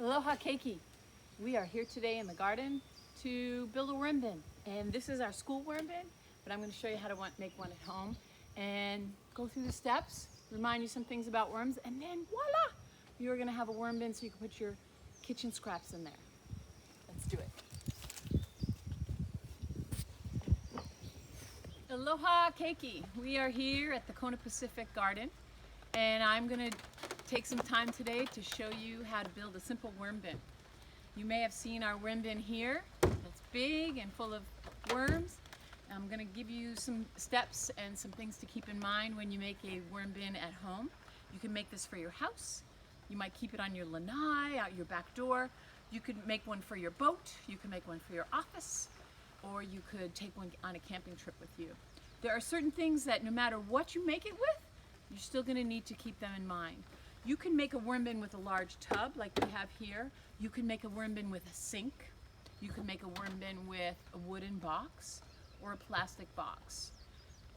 Aloha keiki. We are here today in the garden to build a worm bin. And this is our school worm bin, but I'm going to show you how to make one at home and go through the steps, remind you some things about worms, and then voila! You're going to have a worm bin so you can put your kitchen scraps in there. Let's do it. Aloha keiki. We are here at the Kona Pacific Garden, and I'm going to take some time today to show you how to build a simple worm bin. You may have seen our worm bin here. It's big and full of worms. I'm going to give you some steps and some things to keep in mind when you make a worm bin at home. You can make this for your house. You might keep it on your lanai, out your back door. You could make one for your boat. You can make one for your office, or you could take one on a camping trip with you. There are certain things that no matter what you make it with, you're still going to need to keep them in mind. You can make a worm bin with a large tub like we have here. You can make a worm bin with a sink. You can make a worm bin with a wooden box or a plastic box.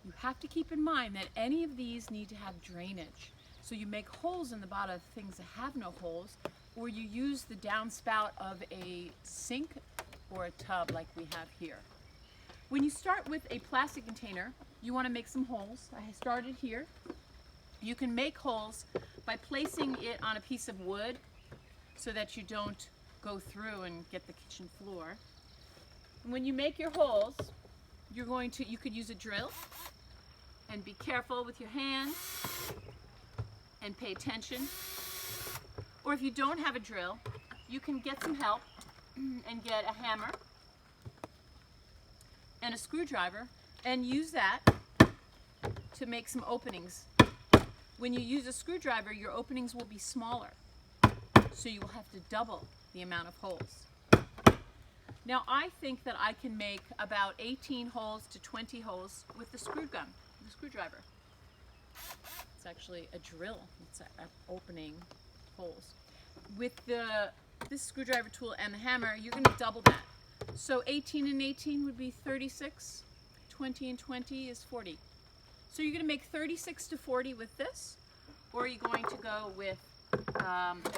You have to keep in mind that any of these need to have drainage. So you make holes in the bottom of things that have no holes, or you use the downspout of a sink or a tub like we have here. When you start with a plastic container, you want to make some holes. I started here. You can make holes by placing it on a piece of wood so that you don't go through and get the kitchen floor. And when you make your holes, you could use a drill, and be careful with your hands and pay attention. Or if you don't have a drill, you can get some help and get a hammer and a screwdriver and use that to make some openings. When you use a screwdriver, your openings will be smaller, so you will have to double the amount of holes. Now I think that I can make about 18 holes to 20 holes with the screwdriver. It's actually a drill. It's opening holes. With this screwdriver tool and the hammer, you're going to double that. So 18 and 18 would be 36. 20 and 20 is 40. So you're going to make 36 to 40 with this, or are you going to go with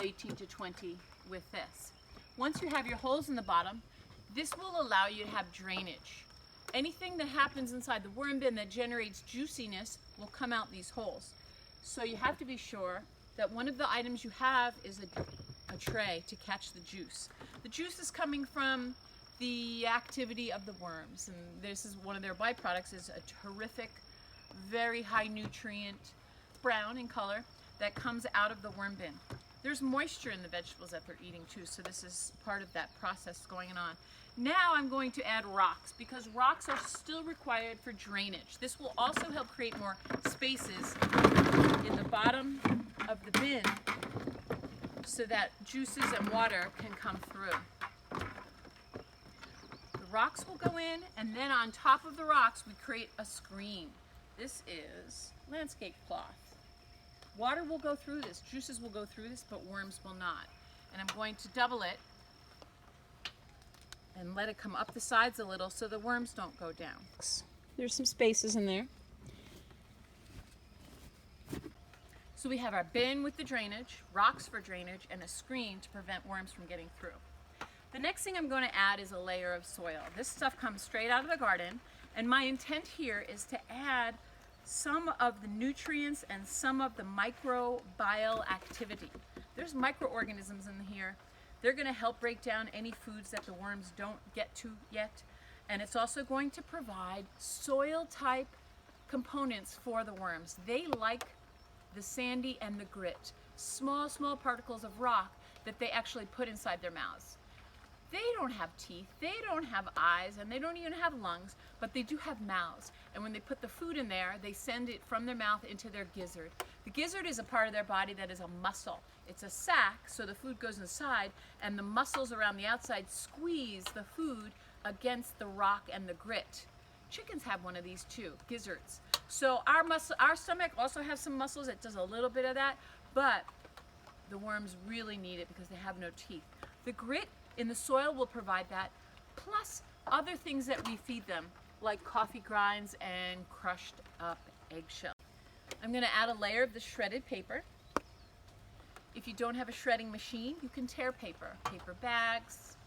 18 to 20 with this? Once you have your holes in the bottom, this will allow you to have drainage. Anything that happens inside the worm bin that generates juiciness will come out these holes. So you have to be sure that one of the items you have is a tray to catch the juice. The juice is coming from the activity of the worms, and this is one of their byproducts, is a terrific, very high nutrient, brown in color, that comes out of the worm bin. There's moisture in the vegetables that they're eating too, so this is part of that process going on. Now I'm going to add rocks, because rocks are still required for drainage. This will also help create more spaces in the bottom of the bin so that juices and water can come through. The rocks will go in, and then on top of the rocks we create a screen. This is landscape cloth. Water will go through this, juices will go through this, but worms will not. And I'm going to double it and let it come up the sides a little so the worms don't go down. There's some spaces in there. So we have our bin with the drainage, rocks for drainage, and a screen to prevent worms from getting through. The next thing I'm going to add is a layer of soil. This stuff comes straight out of the garden, and my intent here is to add some of the nutrients and some of the microbial activity. There's microorganisms in here. They're going to help break down any foods that the worms don't get to yet. And it's also going to provide soil type components for the worms. They like the sandy and the grit, small particles of rock that they actually put inside their mouths. They don't have teeth, they don't have eyes, and they don't even have lungs, but they do have mouths. And when they put the food in there, they send it from their mouth into their gizzard. The gizzard is a part of their body that is a muscle. It's a sac, so the food goes inside, and the muscles around the outside squeeze the food against the rock and the grit. Chickens have one of these too, gizzards. So our stomach also has some muscles that does a little bit of that, but the worms really need it because they have no teeth. The grit in the soil will provide that, plus other things that we feed them, like coffee grinds and crushed up eggshell. I'm going to add a layer of the shredded paper. If you don't have a shredding machine, you can tear paper. Paper bags,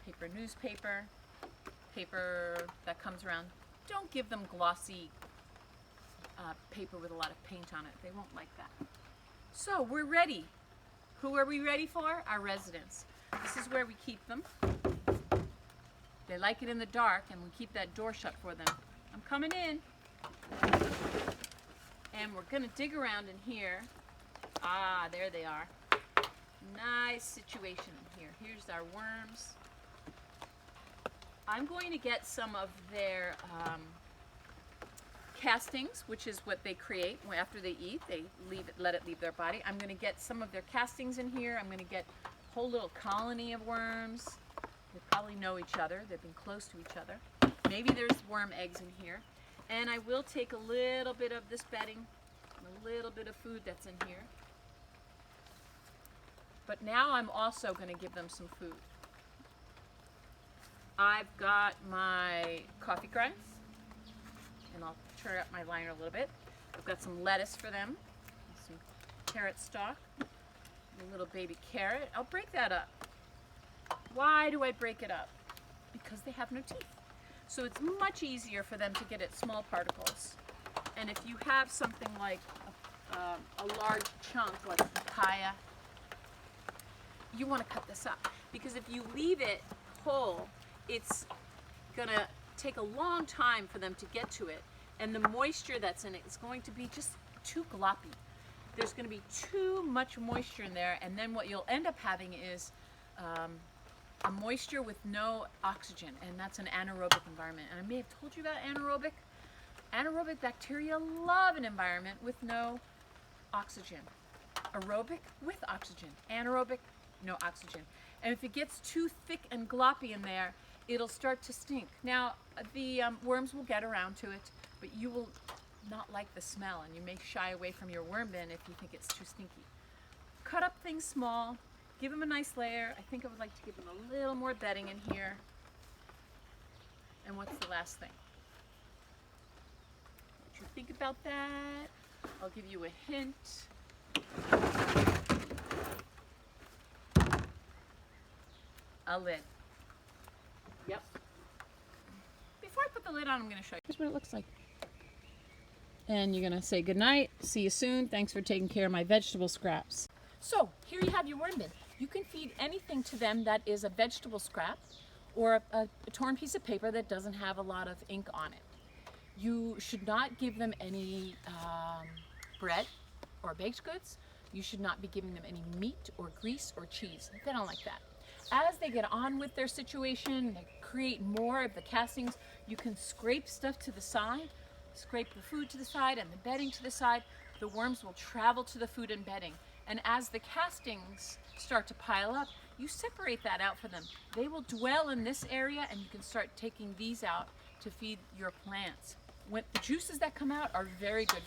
paper newspaper, paper that comes around. Don't give them glossy paper with a lot of paint on it. They won't like that. So we're ready. Who are we ready for? Our residents. This is where we keep them. They like it in the dark, and we keep that door shut for them. I'm coming in. And we're gonna dig around in here. Ah, there they are. Nice situation in here. Here's our worms. I'm going to get some of their castings, which is what they create after they eat. They let it leave their body. I'm going to get some of their castings in here. I'm going to get a whole little colony of worms. They probably know each other. They've been close to each other. Maybe there's worm eggs in here. And I will take a little bit of this bedding, a little bit of food that's in here. But now I'm also going to give them some food. I've got my coffee grinds, and I'll turn up my liner a little bit. I've got some lettuce for them, some carrot stalk, a little baby carrot. I'll break that up. Why do I break it up? Because they have no teeth. So it's much easier for them to get at small particles. And if you have something like a large chunk, like papaya, you want to cut this up. Because if you leave it whole, it's gonna take a long time for them to get to it, and the moisture that's in it is going to be just too gloppy. There's going to be too much moisture in there, and then what you'll end up having is a moisture with no oxygen, and that's an anaerobic environment. And I may have told you about anaerobic. Anaerobic bacteria love an environment with no oxygen. Aerobic with oxygen. Anaerobic, no oxygen. And if it gets too thick and gloppy in there, it'll start to stink. Now, the worms will get around to it, but you will not like the smell, and you may shy away from your worm bin if you think it's too stinky. Cut up things small, give them a nice layer. I think I would like to give them a little more bedding in here. And what's the last thing? What you think about that? I'll give you a hint. A lid. Yep. Before I put the lid on, I'm going to show you. Here's what it looks like. And you're going to say goodnight, see you soon, thanks for taking care of my vegetable scraps. So, here you have your worm bin. You can feed anything to them that is a vegetable scrap or a torn piece of paper that doesn't have a lot of ink on it. You should not give them any bread or baked goods. You should not be giving them any meat or grease or cheese. They don't like that. As they get on with their situation, they create more of the castings, you can scrape stuff to the side, scrape the food to the side and the bedding to the side. The worms will travel to the food and bedding. And as the castings start to pile up, you separate that out for them. They will dwell in this area, and you can start taking these out to feed your plants. The juices that come out are very good.